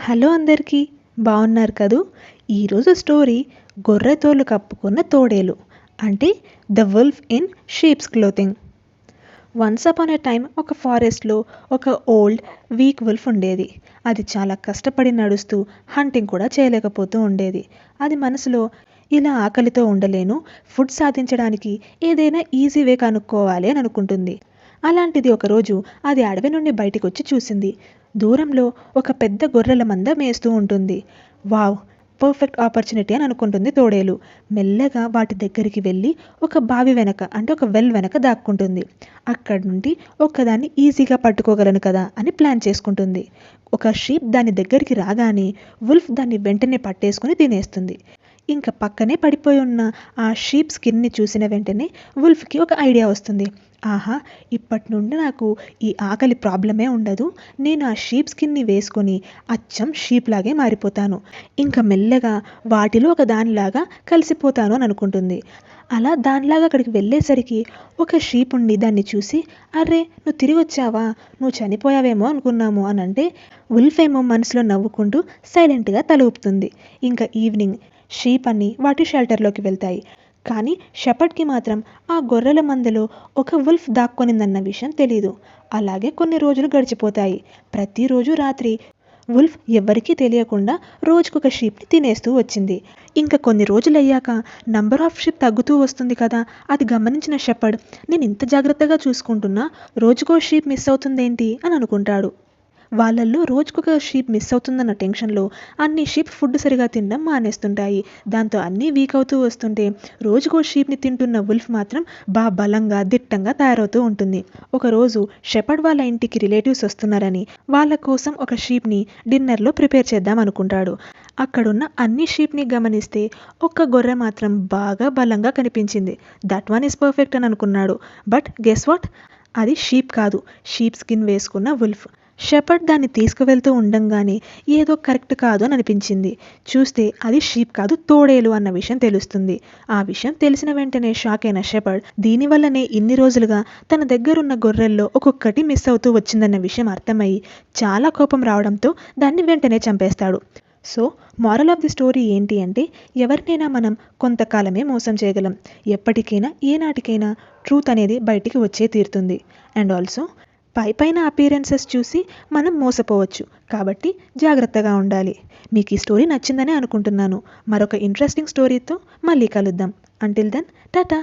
Hello అందరికీ, బాగున్నారు కదూ? ఈరోజు స్టోరీ గొర్రె తోలు కప్పుకున్న తోడేలు, అంటే the wolf in sheeps clothing. Once upon a time ఒక ఫారెస్ట్లో ఒక ఓల్డ్ వీక్ వుల్ఫ్ ఉండేది. అది చాలా కష్టపడి నడుస్తూ హంటింగ్ కూడా చేయలేకపోతూ ఉండేది. అది మనసులో, ఇలా ఆకలితో ఉండలేను, ఫుడ్ సాధించడానికి ఏదైనా ఈజీ వే కనుక్కోవాలి అని అనుకుంటుంది. అలాంటిది ఒకరోజు అది అడవి నుండి బయటికి వచ్చి చూసింది. దూరంలో ఒక పెద్ద గొర్రెల మంద మేస్తూ ఉంటుంది. వావ్, పర్ఫెక్ట్ ఆపర్చునిటీ అని అనుకుంటుంది తోడేలు. మెల్లగా వాటి దగ్గరికి వెళ్ళి ఒక బావి వెనక, అంటే ఒక వెల్ వెనక దాక్కుంటుంది. అక్కడి నుండి ఒక్కదాన్ని ఈజీగా పట్టుకోగలను కదా అని ప్లాన్ చేసుకుంటుంది. ఒక షీప్ దాని దగ్గరికి రాగానే వుల్ఫ్ దాన్ని వెంటనే పట్టేసుకుని తినేస్తుంది. ఇంకా పక్కనే పడిపోయి ఉన్న ఆ షీప్ స్కిన్ని చూసిన వెంటనే వుల్ఫ్కి ఒక ఐడియా వస్తుంది. ఆహా, ఇప్పటి నుండి నాకు ఈ ఆకలి ప్రాబ్లమే ఉండదు. నేను ఆ షీప్ స్కిన్ని వేసుకొని అచ్చం షీప్ లాగే మారిపోతాను. ఇంకా మెల్లగా వాటిలో ఒక దానిలాగా కలిసిపోతాను అని అనుకుంటుంది. అలా దానిలాగా అక్కడికి వెళ్ళేసరికి ఒక షీప్ ఉండి దాన్ని చూసి, అర్రే నువ్వు తిరిగి వచ్చావా, నువ్వు చనిపోయావేమో అనుకున్నాము అని అంటే, వుల్ఫ్ ఏమో మనసులో నవ్వుకుంటూ సైలెంట్గా తల ఊపుతుంది. ఇంకా ఈవినింగ్ షీప్ అన్ని వాటి షెల్టర్లోకి వెళ్తాయి. కానీ షెపర్డ్కి మాత్రం ఆ గొర్రెల మందలో ఒక వుల్ఫ్ దాక్కొనిందన్న విషయం తెలీదు. అలాగే కొన్ని రోజులు గడిచిపోతాయి. ప్రతిరోజు రాత్రి వుల్ఫ్ ఎవ్వరికీ తెలియకుండా రోజుకొక షీప్ని తినేస్తూ వచ్చింది. ఇంకా కొన్ని రోజులయ్యాక నంబర్ ఆఫ్ షీప్ తగ్గుతూ వస్తుంది కదా. అది గమనించిన షెపర్డ్, నేను ఇంత జాగ్రత్తగా చూసుకుంటున్నా రోజుకో షీప్ మిస్ అవుతుందేంటి అని అనుకుంటాడు. వాళ్ళల్లో రోజుకొక షీప్ మిస్ అవుతుందన్న టెన్షన్లో అన్ని షీప్ ఫుడ్ సరిగా తినడం మానేస్తుంటాయి. దాంతో అన్నీ వీక్ అవుతూ వస్తుంటే రోజుకో షీప్ని తింటున్న వుల్ఫ్ మాత్రం బలంగా దిట్టంగా తయారవుతూ ఉంటుంది. ఒకరోజు షెపర్డ్ వాళ్ళ ఇంటికి రిలేటివ్స్ వస్తున్నారని వాళ్ళ కోసం ఒక షీప్ని డిన్నర్లో ప్రిపేర్ చేద్దాం అనుకుంటాడు. అక్కడున్న అన్ని షీప్ని గమనిస్తే ఒక్క గొర్రె మాత్రం బాగా బలంగా కనిపించింది. దట్ వన్ ఈస్ పర్ఫెక్ట్ అని అనుకున్నాడు. బట్ గెస్ వాట్, అది షీప్ కాదు, షీప్ స్కిన్ వేసుకున్న వుల్ఫ్. షెపర్డ్ దాన్ని తీసుకువెళ్తూ ఉండంగానే ఏదో కరెక్ట్ కాదు అని అనిపించింది. చూస్తే అది షీప్ కాదు, తోడేలు అన్న విషయం తెలుస్తుంది. ఆ విషయం తెలిసిన వెంటనే షాక్ అయిన షెపర్డ్ దీనివల్లనే ఇన్ని రోజులుగా తన దగ్గరున్న గొర్రెల్లో ఒక్కొక్కటి మిస్ అవుతూ వచ్చిందన్న విషయం అర్థమయ్యి చాలా కోపం రావడంతో దాన్ని వెంటనే చంపేస్తాడు. So moral of the story ఏంటి అంటే, ఎవరినైనా మనం కొంతకాలమే మోసం చేయగలం, ఎప్పటికైనా ఏనాటికైనా ట్రూత్ అనేది బయటికి వచ్చే తీరుతుంది. అండ్ ఆల్సో పైన అపీరెన్సెస్ చూసి మనం మోసపోవచ్చు, కాబట్టి జాగ్రత్తగా ఉండాలి. మీకు ఈ స్టోరీ నచ్చిందనే అనుకుంటున్నాను. మరొక ఇంట్రెస్టింగ్ స్టోరీతో మళ్ళీ కలుద్దాం. Until then, Tata.